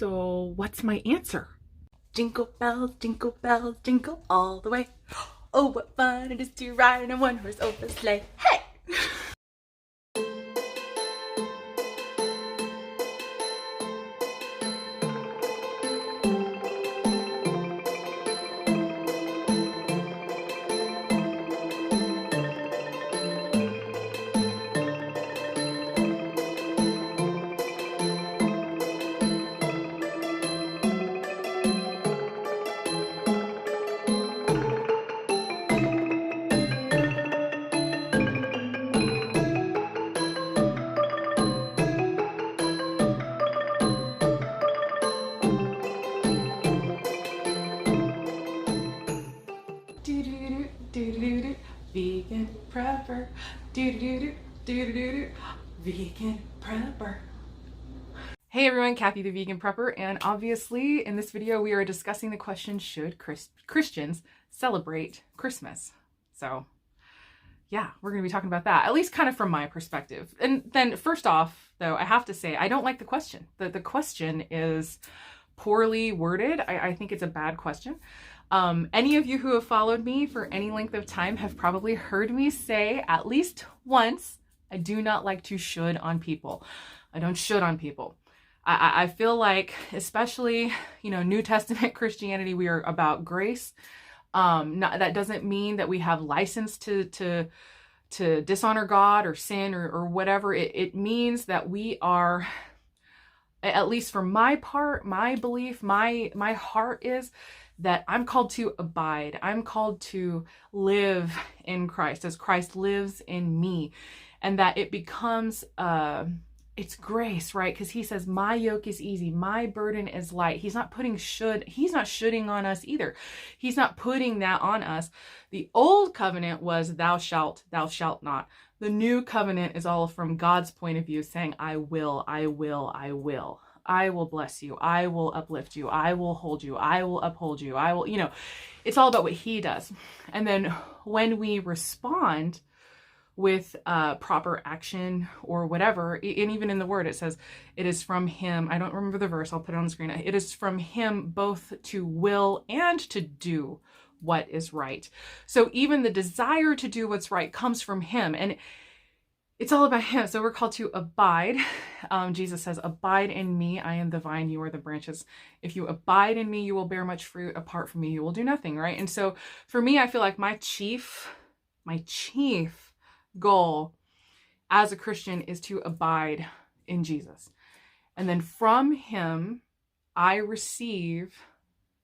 So what's my answer? Jingle bells, jingle all the way. Oh, what fun it is to ride in a one-horse open sleigh. Hey! Vegan prepper. Vegan prepper. Hey everyone, Kathy the Vegan Prepper, and obviously in this video we are discussing the question, should Christians celebrate Christmas? So yeah, we're going to be talking about that, at least kind of from my perspective. And then first off, though, I have to say, I don't like the question. The question is poorly worded. I think it's a bad question. Any of you who have followed me for any length of time have probably heard me say at least once, I do not like to should on people. I don't should on people. I feel like, especially, New Testament Christianity, we are about grace. That doesn't mean that we have license to dishonor God or sin or whatever. It means that we are, at least for my part, my belief, my heart is that I'm called to abide. I'm called to live in Christ as Christ lives in me, and that it becomes, it's grace, right? Because he says, my yoke is easy, my burden is light. He's not shoulding on us either. He's not putting that on us. The old covenant was thou shalt not. The new covenant is all from God's point of view, saying, I will. I will bless you. I will uplift you. I will hold you. I will uphold you. I will, it's all about what he does. And then when we respond with proper action or whatever, and even in the word, it says, it is from him. I don't remember the verse. I'll put it on the screen. It is from him both to will and to do what is right. So even the desire to do what's right comes from him. And it's all about him. So we're called to abide. Jesus says, abide in me. I am the vine, you are the branches. If you abide in me, you will bear much fruit. Apart from me, you will do nothing, right? And so for me, I feel like my chief goal as a Christian is to abide in Jesus. And then from him, I receive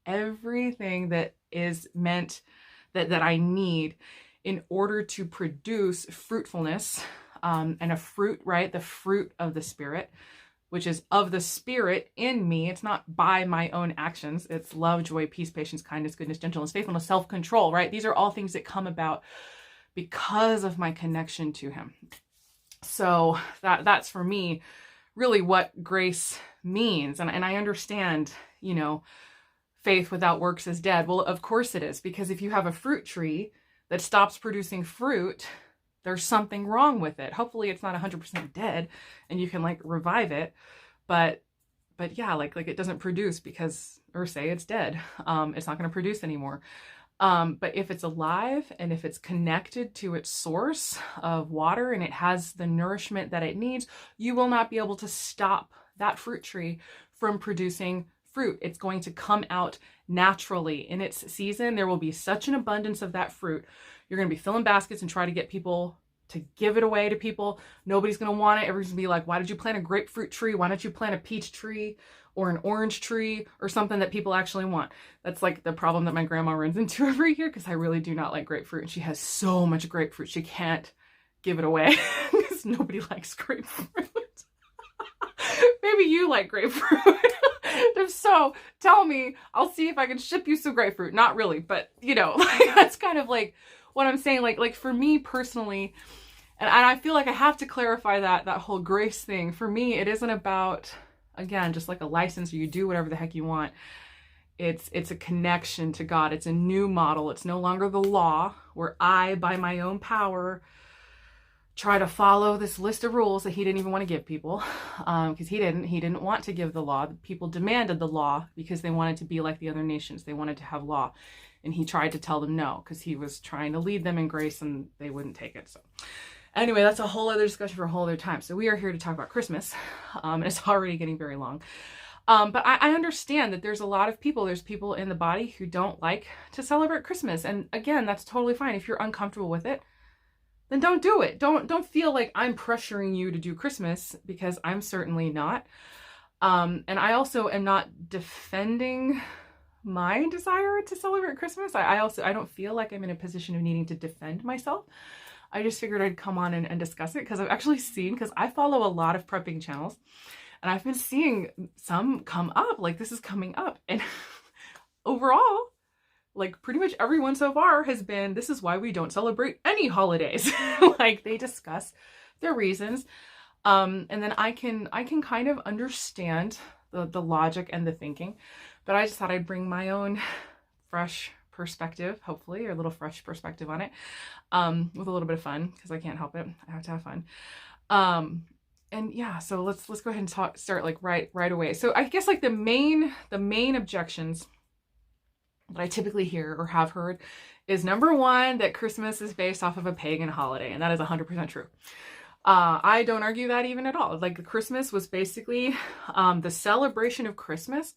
everything that is meant that I need in order to produce fruitfulness. And a fruit, right? The fruit of the Spirit, which is of the Spirit in me. It's not by my own actions. It's love, joy, peace, patience, kindness, goodness, gentleness, faithfulness, self-control, right? These are all things that come about because of my connection to him. So that's for me really what grace means. And I understand, faith without works is dead. Well, of course it is, because if you have a fruit tree that stops producing fruit, there's something wrong with it. Hopefully it's not 100% dead and you can revive it. But yeah, like it doesn't produce or say it's dead. It's not going to produce anymore. But if it's alive and if it's connected to its source of water and it has the nourishment that it needs, you will not be able to stop that fruit tree from producing fruit. It's going to come out naturally in its season. There will be such an abundance of that fruit. You're going to be filling baskets and try to get people to give it away to people. Nobody's going to want it. Everybody's going to be like, why did you plant a grapefruit tree? Why don't you plant a peach tree or an orange tree or something that people actually want? That's the problem that my grandma runs into every year, because I really do not like grapefruit. And she has so much grapefruit, she can't give it away because nobody likes grapefruit. Maybe you like grapefruit. If so, tell me. I'll see if I can ship you some grapefruit. Not really, but that's kind of what I'm saying. Like for me personally, and I feel like I have to clarify that whole grace thing. For me, it isn't about, again, just like a license or you do whatever the heck you want. It's a connection to God. It's a new model. It's no longer the law where I, by my own power, try to follow this list of rules that he didn't even want to give people, because he didn't want to give the law. People demanded the law because they wanted to be like the other nations. They wanted to have law, and he tried to tell them no, because he was trying to lead them in grace, and they wouldn't take it. So anyway, that's a whole other discussion for a whole other time. So we are here to talk about Christmas, and it's already getting very long. But I understand that there's a lot of people, there's people in the body who don't like to celebrate Christmas. And again, that's totally fine. If you're uncomfortable with it, then don't do it. Don't feel like I'm pressuring you to do Christmas, because I'm certainly not. And I also am not defending my desire to celebrate Christmas. I don't feel like I'm in a position of needing to defend myself. I just figured I'd come on and discuss it, because I've actually seen, because I follow a lot of prepping channels, and I've been seeing some come up, like this is coming up. And overall, like pretty much everyone so far has been, this is why we don't celebrate any holidays. Like they discuss their reasons. And then I can kind of understand the logic and the thinking, but I just thought I'd bring my own fresh perspective, hopefully, or a little fresh perspective on it, with a little bit of fun, because I can't help it. I have to have fun. And yeah, so let's go ahead and start like right away. So I guess like the main objections that I typically hear or have heard is, number one, that Christmas is based off of a pagan holiday, and that is 100% true. I don't argue that even at all. Like Christmas was basically the celebration of Christmas,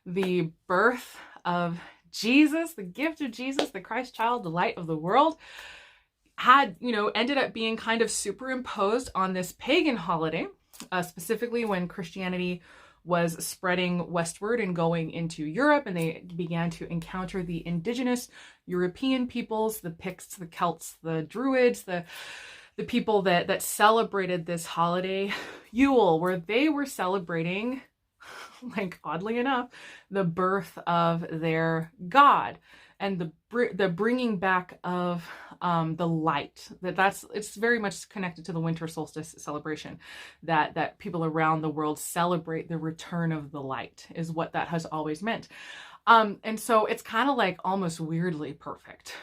the birth of Jesus, the gift of Jesus, the Christ child, the light of the world, had, ended up being kind of superimposed on this pagan holiday, specifically when Christianity was spreading westward and going into Europe, and they began to encounter the indigenous European peoples, the Picts, the Celts, the Druids, the people that celebrated this holiday, Yule, where they were celebrating, like oddly enough, the birth of their god, and the bringing back of the light. It's very much connected to the winter solstice celebration, that people around the world celebrate the return of the light, is what that has always meant. And so it's kind of like almost weirdly perfect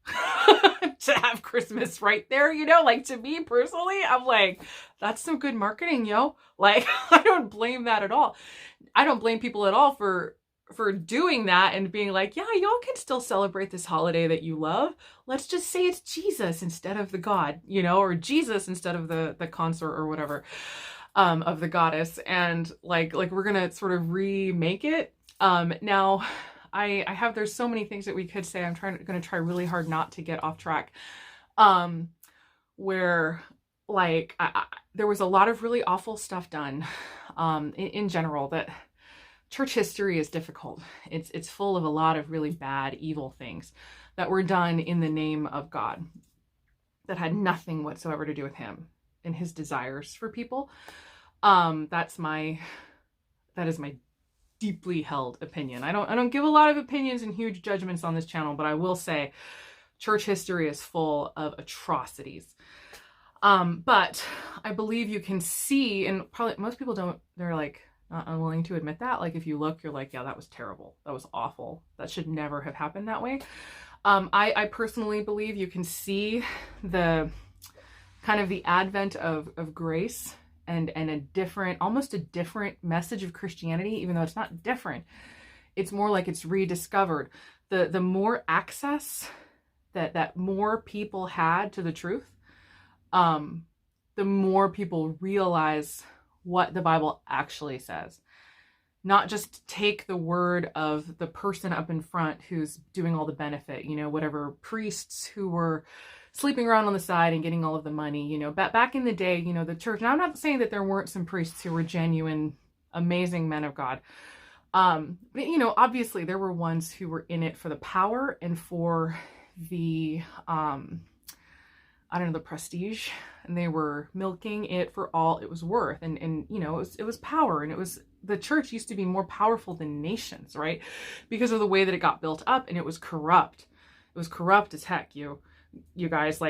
to have Christmas right there, like to me personally, I'm like, that's some good marketing, yo. Like, I don't blame that at all. I don't blame people at all for doing that and being like, yeah, y'all can still celebrate this holiday that you love. Let's just say it's Jesus instead of the God, or Jesus instead of the consort or whatever, of the goddess. And like we're going to sort of remake it. Now there's so many things that we could say. I'm going to try really hard not to get off track. Where like, there was a lot of really awful stuff done, in general, that church history is difficult. It's full of a lot of really bad, evil things that were done in the name of God that had nothing whatsoever to do with him and his desires for people. That is my deeply held opinion. I don't give a lot of opinions and huge judgments on this channel, but I will say church history is full of atrocities. But I believe you can see, and probably most people don't, they're like not unwilling to admit that. Like if you look, you're like, yeah, that was terrible. That was awful. That should never have happened that way. I personally believe you can see the kind of the advent of grace and almost a different message of Christianity, even though it's not different. It's more like it's rediscovered. The more access that more people had to the truth, the more people realize what the Bible actually says. Not just take the word of the person up in front who's doing all the benefit, whatever priests who were sleeping around on the side and getting all of the money, back in the day, the church. Now I'm not saying that there weren't some priests who were genuine, amazing men of God. But, obviously there were ones who were in it for the power and for the, the prestige, and they were milking it for all it was worth. And it was power, and the church used to be more powerful than nations, right? Because of the way that it got built up, and it was corrupt. It was corrupt as heck, you guys,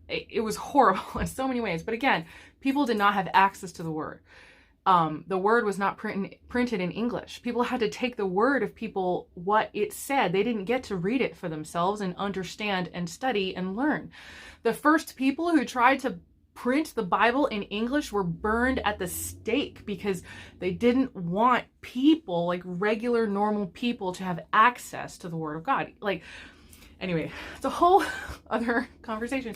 it was horrible in so many ways. But again, people did not have access to the word. the word was not printed in English. People had to take the word of people, what it said. They didn't get to read it for themselves and understand and study and learn. The first people who tried to print the Bible in English were burned at the stake because they didn't want people, like regular normal people, to have access to the Word of God. Like, anyway, it's a whole other conversation.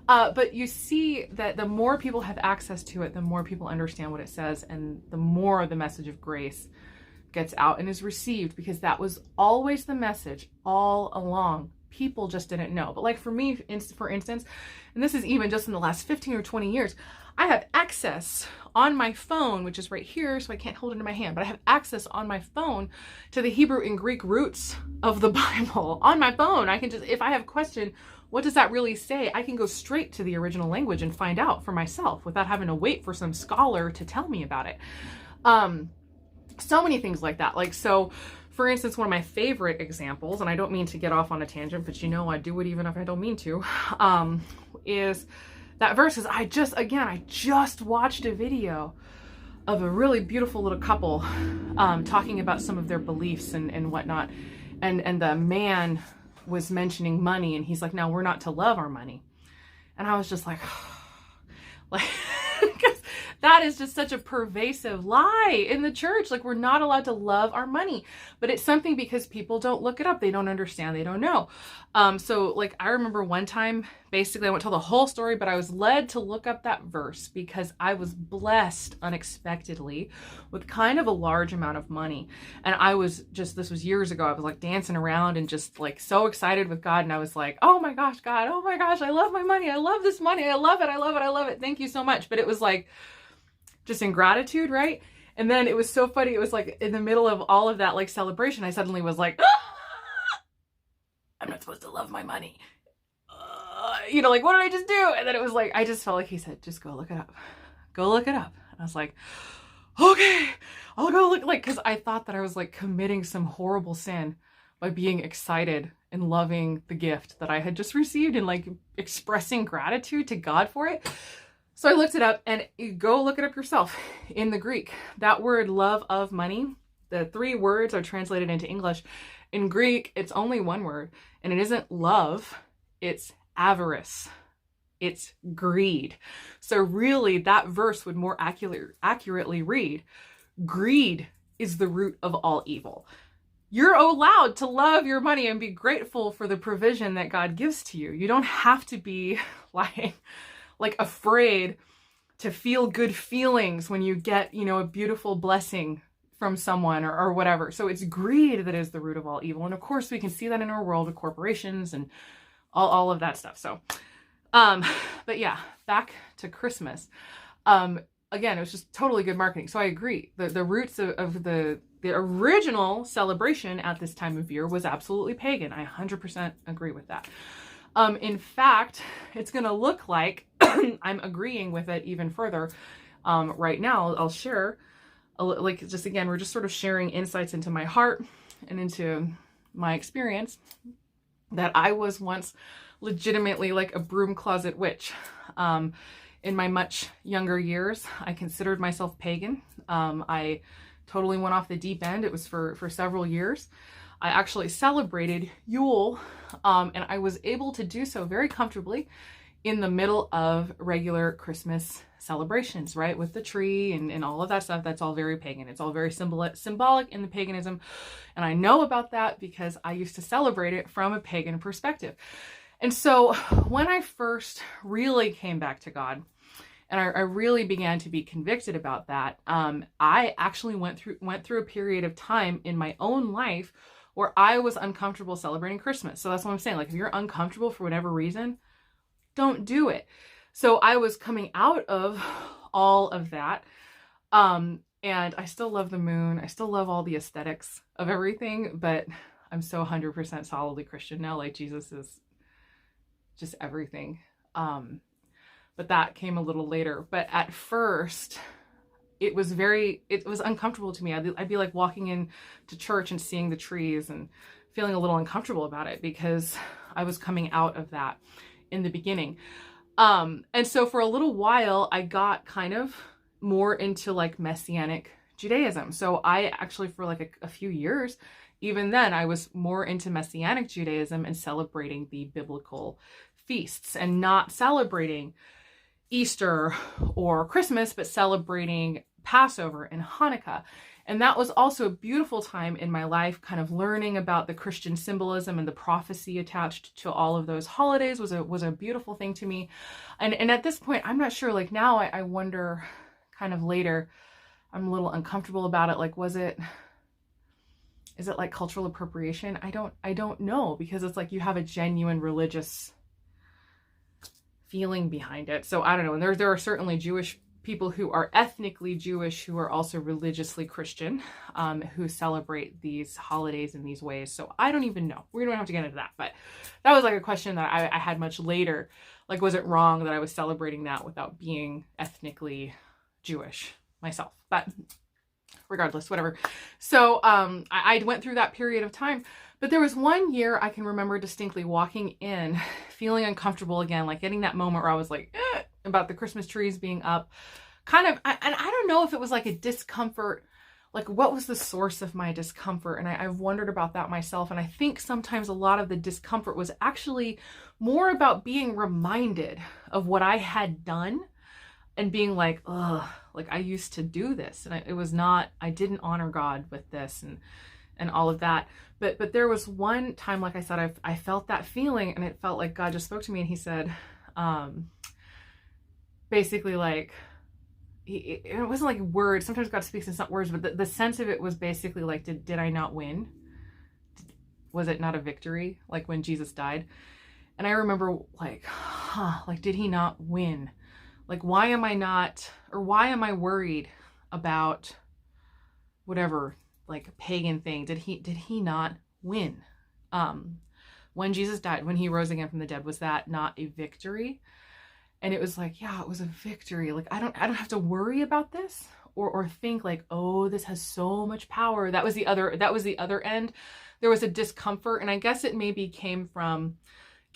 But you see that the more people have access to it, the more people understand what it says, and the more the message of grace gets out and is received, because that was always the message all along. People just didn't know. But like for me, for instance, and this is even just in the last 15 or 20 years, I have access on my phone, which is right here, so I can't hold it in my hand, but I have access on my phone to the Hebrew and Greek roots of the Bible on my phone. I can just, if I have a question, what does that really say? I can go straight to the original language and find out for myself without having to wait for some scholar to tell me about it. So many things like that. Like, so for instance, one of my favorite examples, and I don't mean to get off on a tangent, but you know, I do it even if I don't mean to, is that verses. I just watched a video of a really beautiful little couple talking about some of their beliefs and whatnot. And the man was mentioning money, and he's like, no, we're not to love our money. And I was just like, because that is just such a pervasive lie in the church. Like, we're not allowed to love our money, but it's something because people don't look it up. They don't understand. They don't know. So like, I remember one time, basically I won't tell the whole story, but I was led to look up that verse because I was blessed unexpectedly with kind of a large amount of money. And I was just, this was years ago, I was like dancing around and just like so excited with God. And I was like, oh my gosh, God, oh my gosh, I love my money. I love this money. I love it. I love it. I love it. Thank you so much. But it was like, just in gratitude, right? And then it was so funny. It was like in the middle of all of that like celebration, I suddenly was like, I'm not supposed to love my money. You know, like, what did I just do? And then it was like, I just felt like he said, just go look it up. Go look it up. And I was like, okay, I'll go look, like, because I thought that I was like committing some horrible sin by being excited and loving the gift that I had just received and like expressing gratitude to God for it. So I looked it up, and you go look it up yourself in the Greek. That word love of money, the 3 words are translated into English. In Greek, it's only one word, and it isn't love, it's avarice. It's greed. So really that verse would more accurately read, greed is the root of all evil. You're allowed to love your money and be grateful for the provision that God gives to you. You don't have to be like afraid to feel good feelings when you get, you know, a beautiful blessing from someone or whatever. So it's greed that is the root of all evil. And of course we can see that in our world with corporations and all of that stuff. So, but yeah, back to Christmas. Again, it was just totally good marketing. So I agree. The roots of the original celebration at this time of year was absolutely pagan. I 100% agree with that. In fact, it's going to look like I'm agreeing with it even further. Right now, I'll share, like, just again, we're just sort of sharing insights into my heart and into my experience, that I was once legitimately like a broom closet witch. In my much younger years, I considered myself pagan. I totally went off the deep end. It was for several years. I actually celebrated Yule, and I was able to do so very comfortably in the middle of regular Christmas celebrations, right? With the tree and all of that stuff. That's all very pagan. It's all very symbolic in the paganism. And I know about that because I used to celebrate it from a pagan perspective. And so when I first really came back to God, and I really began to be convicted about that, I actually went through a period of time in my own life where I was uncomfortable celebrating Christmas. So that's what I'm saying. Like, if you're uncomfortable for whatever reason, don't do it. So I was coming out of all of that. And I still love the moon. I still love all the aesthetics of everything, but I'm so 100% solidly Christian now. Like, Jesus is just everything. But that came a little later. But at first, it was uncomfortable to me. I'd be like walking into church and seeing the trees and feeling a little uncomfortable about it because I was coming out of that in the beginning. And so for a little while, I got kind of more into like Messianic Judaism. So I actually, for like a few years, even then, I was more into Messianic Judaism and celebrating the biblical feasts and not celebrating Easter or Christmas, but celebrating Passover and Hanukkah. And that was also a beautiful time in my life, kind of learning about the Christian symbolism and the prophecy attached to all of those holidays was a beautiful thing to me. And at this point, I'm not sure, like now I wonder kind of later, I'm a little uncomfortable about it. Like, is it like cultural appropriation? I don't know, because it's like you have a genuine religious feeling behind it. So I don't know. And there are certainly Jewish people who are ethnically Jewish who are also religiously Christian, who celebrate these holidays in these ways. So I don't even know. We don't have to get into that. But that was like a question that I had much later. Like, was it wrong that I was celebrating that without being ethnically Jewish myself? But regardless, whatever. So I went through that period of time. But there was one year I can remember distinctly walking in, feeling uncomfortable again, like getting that moment where I was like, about the Christmas trees being up. Kind of, and I don't know if it was like a discomfort, like what was the source of my discomfort? And I've wondered about that myself. And I think sometimes a lot of the discomfort was actually more about being reminded of what I had done and being like, ugh, like I used to do this. And it was not, I didn't honor God with this and all of that. But there was one time, like I said, I felt that feeling, and it felt like God just spoke to me, and he said, basically like, it wasn't like words. Sometimes God speaks in not words, but the sense of it was basically like, did I not win? Was it not a victory? Like when Jesus died? And I remember like, like, did he not win? Like, why am I worried about whatever, like pagan thing? Did he not win? When Jesus died, when he rose again from the dead, was that not a victory? And it was like, yeah, it was a victory. Like, I don't have to worry about this or think like, oh, this has so much power. That was the other end. There was a discomfort, and I guess it maybe came from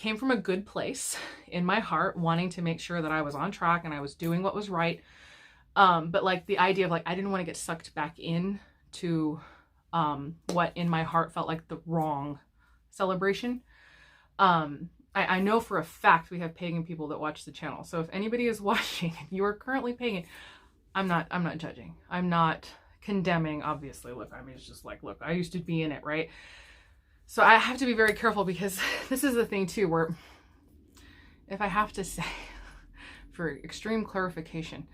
a good place in my heart, wanting to make sure that I was on track and I was doing what was right. But like the idea of like, I didn't want to get sucked back in to what in my heart felt like the wrong celebration. I know for a fact we have pagan people that watch the channel. So if anybody is watching and you are currently pagan, I'm not judging. I'm not condemning, obviously. Look, I mean, it's just like, look, I used to be in it, right? So I have to be very careful, because this is the thing too, where if I have to say, for extreme clarification,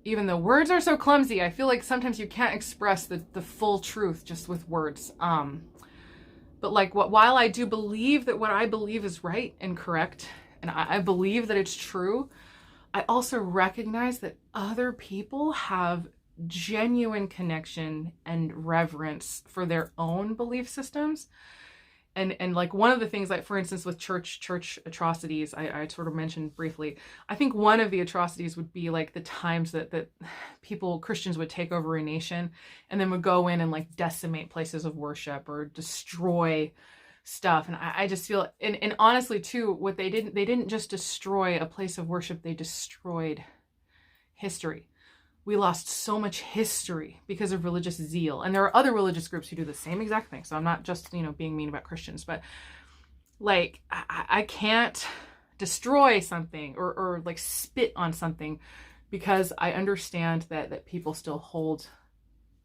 even though words are so clumsy, I feel like sometimes you can't express the full truth just with words. But like, while I do believe that what I believe is right and correct, and I believe that it's true, I also recognize that other people have genuine connection and reverence for their own belief systems. And like one of the things, like for instance, with church atrocities, I sort of mentioned briefly, I think one of the atrocities would be like the times that Christians would take over a nation and then would go in and like decimate places of worship or destroy stuff. And I just feel, and honestly too, what they didn't just destroy a place of worship, they destroyed history. We lost so much history because of religious zeal. And there are other religious groups who do the same exact thing. So I'm not just, being mean about Christians, but like, I can't destroy something or like spit on something, because I understand that people still hold,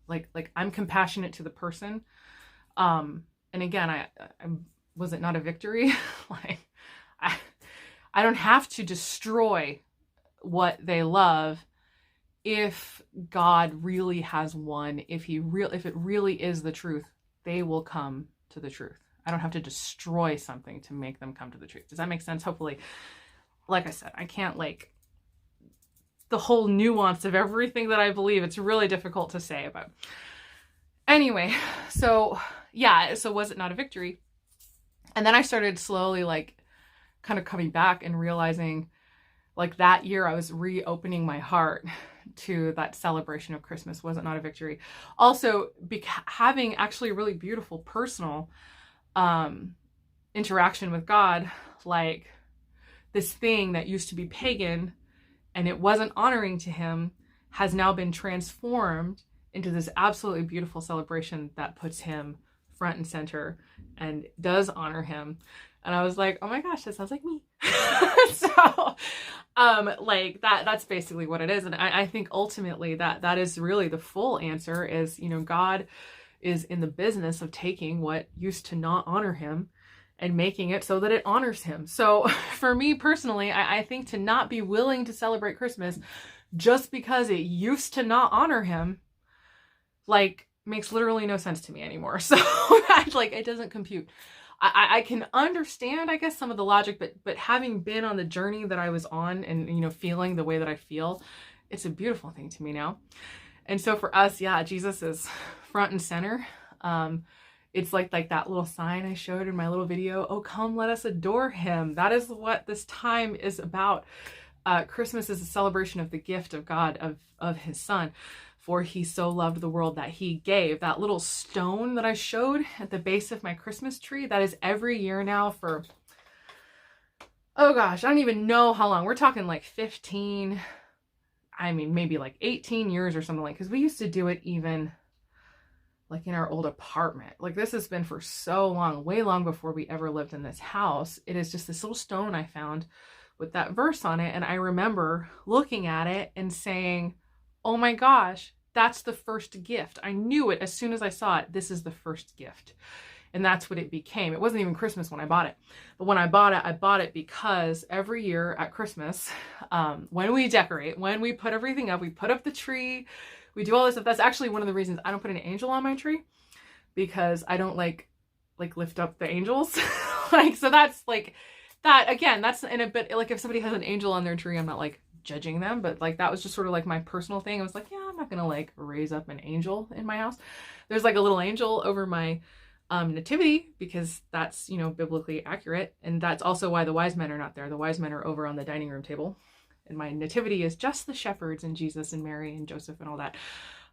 like I'm compassionate to the person. And again, I was it not a victory? Like, I don't have to destroy what they love if God really has won. If it really is the truth, they will come to the truth. I don't have to destroy something to make them come to the truth. Does that make sense? Hopefully. Like I said, I can't like the whole nuance of everything that I believe. It's really difficult to say about. Anyway, so yeah, so was it not a victory? And then I started slowly like kind of coming back and realizing like that year I was reopening my heart to that celebration of Christmas. Was it not a victory? Also, having actually a really beautiful personal interaction with God, like this thing that used to be pagan and it wasn't honoring to him, has now been transformed into this absolutely beautiful celebration that puts him front and center and does honor him. And I was like, oh my gosh, that sounds like me. So, like that's basically what it is. And I think ultimately that is really the full answer is, you know, God is in the business of taking what used to not honor him and making it so that it honors him. So for me personally, I think to not be willing to celebrate Christmas just because it used to not honor him, like, makes literally no sense to me anymore. So like, it doesn't compute. I can understand, I guess, some of the logic, but having been on the journey that I was on and, you know, feeling the way that I feel, it's a beautiful thing to me now. And so for us, yeah, Jesus is front and center. It's like that little sign I showed in my little video, oh, come, let us adore him. That is what this time is about. Christmas is a celebration of the gift of God, of his son. For he so loved the world that he gave. That little stone that I showed at the base of my Christmas tree, that is every year now for, oh gosh, I don't even know how long. We're talking like 15, I mean, maybe like 18 years or something, like, because we used to do it even like in our old apartment. Like, this has been for so long, way long before we ever lived in this house. It is just this little stone I found with that verse on it. And I remember looking at it and saying, oh my gosh, that's the first gift. I knew it as soon as I saw it. This is the first gift. And that's what it became. It wasn't even Christmas when I bought it. But when I bought it because every year at Christmas, when we decorate, when we put everything up, we put up the tree, we do all this stuff. That's actually one of the reasons I don't put an angel on my tree, because I don't like lift up the angels. Like, so that's like, that again, that's in a bit, like, if somebody has an angel on their tree, I'm not like judging them, but like, that was just sort of like my personal thing. I was like, yeah, I'm not gonna like raise up an angel in my house. There's like a little angel over my nativity, because that's, you know, biblically accurate. And that's also why the wise men are not there. The wise men are over on the dining room table, and my nativity is just the shepherds and Jesus and Mary and Joseph and all that.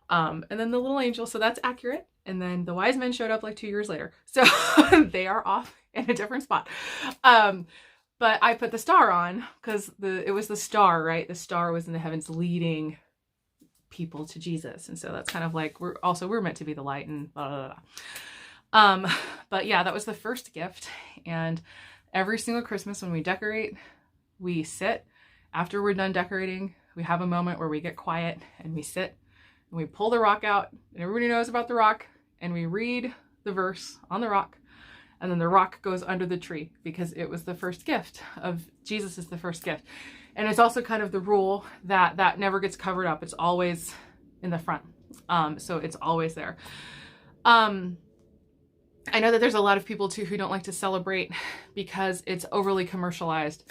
And then the little angel, so that's accurate. And then the wise men showed up like 2 years later, so they are off in a different spot. But I put the star on because it was the star, right? The star was in the heavens leading people to Jesus. And so that's kind of like, we're meant to be the light and blah, blah, blah. But yeah, that was the first gift. And every single Christmas when we decorate, we sit. After we're done decorating, we have a moment where we get quiet and we sit and we pull the rock out, and everybody knows about the rock, and we read the verse on the rock. And then the rock goes under the tree because it was the first gift of Jesus, is the first gift. And it's also kind of the rule that never gets covered up. It's always in the front. So it's always there. I know that there's a lot of people too who don't like to celebrate because it's overly commercialized.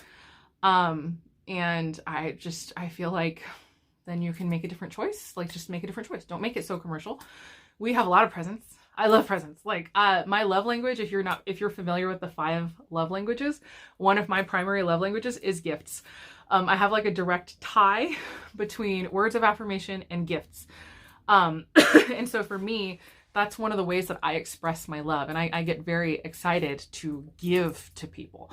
And I feel like then you can make a different choice. Like, just make a different choice. Don't make it so commercial. We have a lot of presents. I love presents. Like, my love language, if you're familiar with the 5 love languages, one of my primary love languages is gifts. I have like a direct tie between words of affirmation and gifts. And so for me, that's one of the ways that I express my love. And I get very excited to give to people.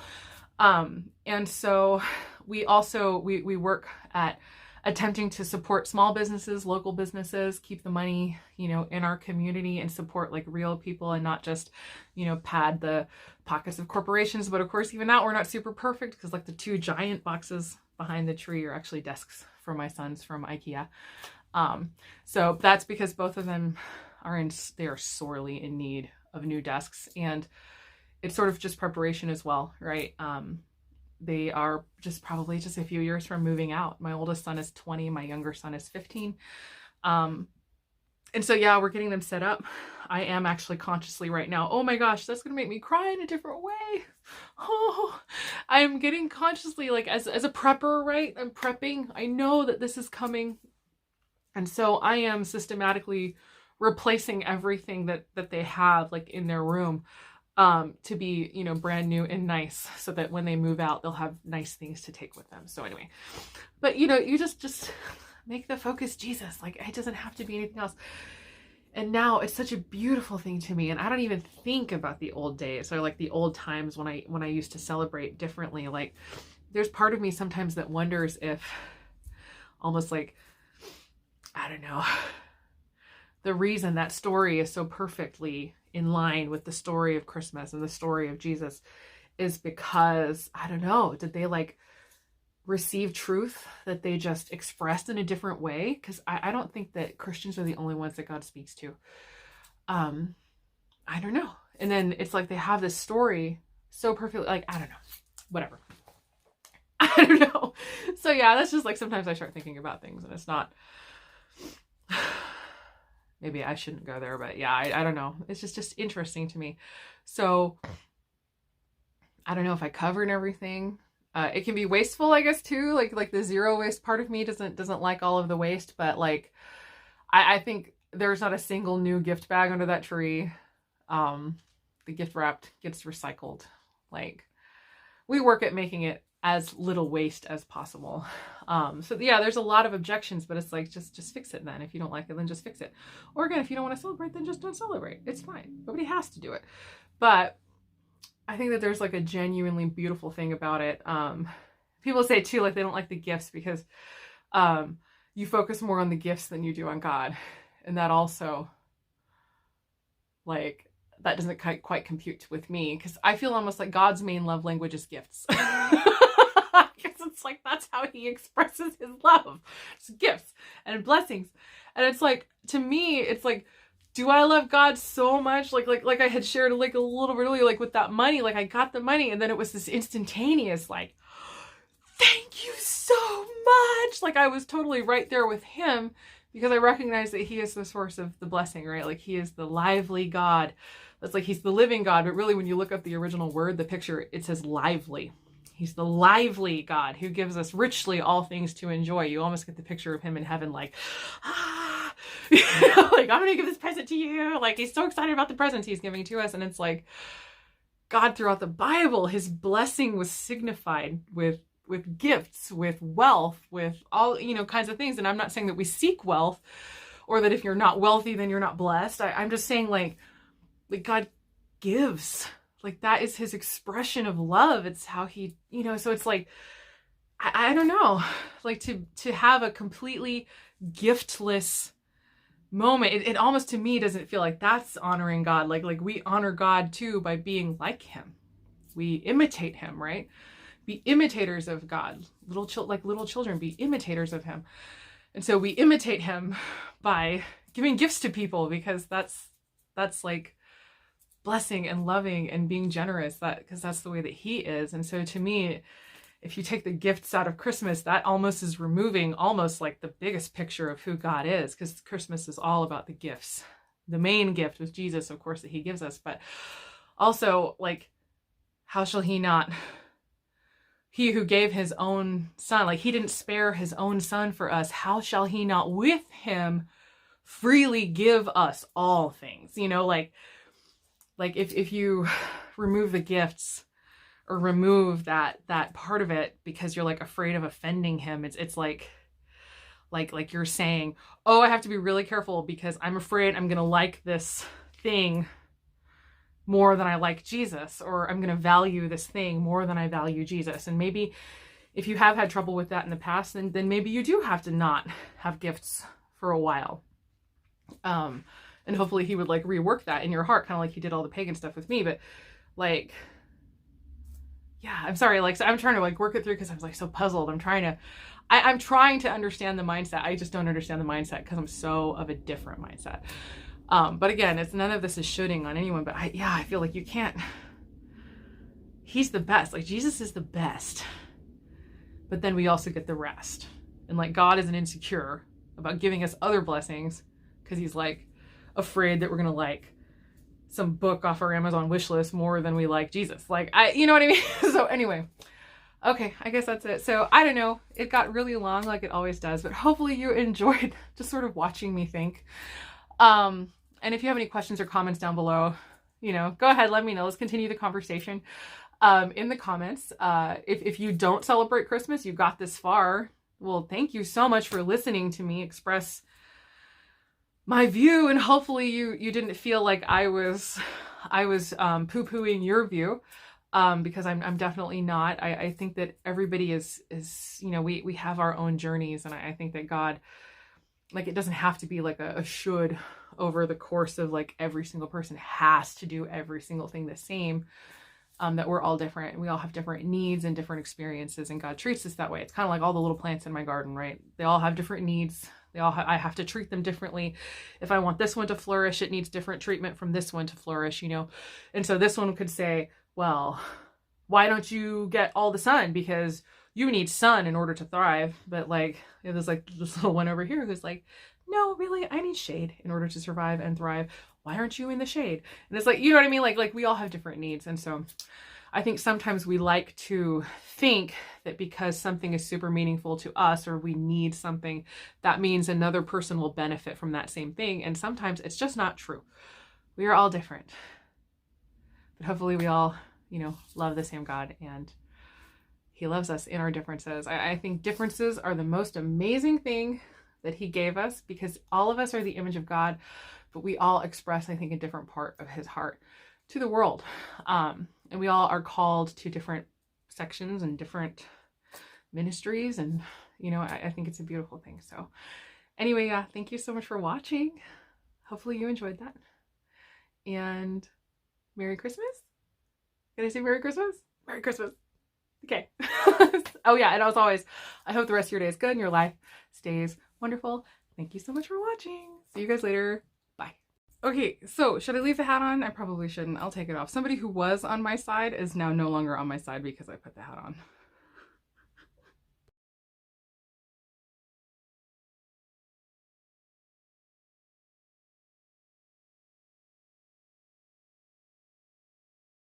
And so we also, we work at attempting to support small businesses, local businesses, keep the money, you know, in our community and support like real people and not just, you know, pad the pockets of corporations. But of course, even that, we're not super perfect, because like the 2 giant boxes behind the tree are actually desks for my sons from IKEA. So that's because both of them they are sorely in need of new desks, and it's sort of just preparation as well, right? They are probably just a few years from moving out. My oldest son is 20. My younger son is 15. And so, yeah, we're getting them set up. I am actually consciously right now, oh my gosh, that's going to make me cry in a different way. Oh, I'm getting consciously, like, as a prepper, right? I'm prepping. I know that this is coming. And so I am systematically replacing everything that they have, like, in their room, to be, you know, brand new and nice, so that when they move out, they'll have nice things to take with them. So anyway, but you know, you just make the focus Jesus. Like, it doesn't have to be anything else. And now it's such a beautiful thing to me. And I don't even think about the old days, or like the old times when I used to celebrate differently. Like, there's part of me sometimes that wonders if almost like I don't know, the reason that story is so perfectly in line with the story of Christmas and the story of Jesus is because, I don't know, did they like receive truth that they just expressed in a different way? Because I don't think that Christians are the only ones that God speaks to. I don't know. And then it's like they have this story so perfectly, like, I don't know, whatever. I don't know. So yeah, that's just like sometimes I start thinking about things and it's not, maybe I shouldn't go there, but yeah, I don't know. It's just interesting to me. So I don't know if I covered everything. It can be wasteful, I guess, too. Like the zero waste part of me doesn't like all of the waste, but like, I think there's not a single new gift bag under that tree. The gift wrapped gets recycled. Like, we work at making it as little waste as possible. So yeah, there's a lot of objections, but it's like, just fix it then. If you don't like it, then just fix it. Or again, if you don't want to celebrate, then just don't celebrate. It's fine. Nobody has to do it. But I think that there's like a genuinely beautiful thing about it. People say too, like they don't like the gifts because you focus more on the gifts than you do on God. And that also, like, that doesn't quite compute with me because I feel almost like God's main love language is gifts. Because it's like, that's how he expresses his love. It's gifts and blessings. And it's like, to me, it's like, do I love God so much? Like I had shared like a little bit earlier, like with that money, like I got the money and then it was this instantaneous, like, thank you so much. Like I was totally right there with him because I recognize that he is the source of the blessing, right? Like he is the lively God. That's like, he's the living God. But really when you look up the original word, the picture, it says lively. He's the lively God who gives us richly all things to enjoy. You almost get the picture of him in heaven, like, like, I'm going to give this present to you. Like, he's so excited about the presents he's giving to us. And it's like, God, throughout the Bible, his blessing was signified with gifts, with wealth, with all, kinds of things. And I'm not saying that we seek wealth or that if you're not wealthy, then you're not blessed. I'm just saying like God gives. Like that is his expression of love. It's how he, so it's like, I don't know, like to have a completely giftless moment. It almost to me doesn't feel like that's honoring God. Like we honor God too by being like him. We imitate him, right? Be imitators of God. Little children, be imitators of him. And so we imitate him by giving gifts to people because that's like blessing and loving and being generous, because that's the way that he is. And so to me, if you take the gifts out of Christmas, that almost is removing almost like the biggest picture of who God is, because Christmas is all about the gifts. The main gift was Jesus, of course, that he gives us, but also like, how shall he not, he who gave his own son, like he didn't spare his own son for us, how shall he not with him freely give us all things? Like if you remove the gifts or remove that part of it because you're like afraid of offending him, it's like you're saying, oh, I have to be really careful because I'm afraid I'm gonna like this thing more than I like Jesus, or I'm gonna value this thing more than I value Jesus. And maybe if you have had trouble with that in the past, then maybe you do have to not have gifts for a while. And hopefully he would like rework that in your heart, kind of like he did all the pagan stuff with me. But like, yeah, I'm sorry. Like, so I'm trying to like work it through because I'm like so puzzled. I'm trying to understand the mindset. I just don't understand the mindset because I'm so of a different mindset. But again, it's none of this is shooting on anyone, but I feel like you can't, he's the best. Like Jesus is the best, but then we also get the rest. And like God isn't insecure about giving us other blessings because he's like afraid that we're going to like some book off our Amazon wish list more than we like Jesus. Like, you know what I mean? So anyway, okay, I guess that's it. So I don't know. It got really long like it always does, but hopefully you enjoyed just sort of watching me think. And if you have any questions or comments down below, go ahead, let me know. Let's continue the conversation in the comments. If you don't celebrate Christmas, you got this far. Well, thank you so much for listening to me express my view, and hopefully you didn't feel like I was poo-pooing your view, because I'm definitely not. I think that everybody is we have our own journeys, and I think that God like, it doesn't have to be like a should over the course of like every single person has to do every single thing the same. That we're all different and we all have different needs and different experiences, and God treats us that way. It's kind of like all the little plants in my garden, right? They all have different needs. I have to treat them differently. If I want this one to flourish, it needs different treatment from this one to flourish, you know? And so this one could say, well, why don't you get all the sun? Because you need sun in order to thrive. But like, there's like this little one over here who's like, no, really, I need shade in order to survive and thrive. Why aren't you in the shade? And it's like, you know what I mean? Like we all have different needs. And so I think sometimes we like to think that because something is super meaningful to us, or we need something, that means another person will benefit from that same thing. And sometimes it's just not true. We are all different. But hopefully we all, you know, love the same God, and he loves us in our differences. I think differences are the most amazing thing that he gave us, because all of us are the image of God, but we all express, I think, a different part of his heart to the world. And we all are called to different sections and different ministries. And, you know, I think it's a beautiful thing. So anyway, thank you so much for watching. Hopefully you enjoyed that. And Merry Christmas. Did I say Merry Christmas? Merry Christmas. Okay. Oh yeah, and as always, I hope the rest of your day is good and your life stays wonderful. Thank you so much for watching. See you guys later. Bye. Okay, so should I leave the hat on? I probably shouldn't. I'll take it off. Somebody who was on my side is now no longer on my side because I put the hat on.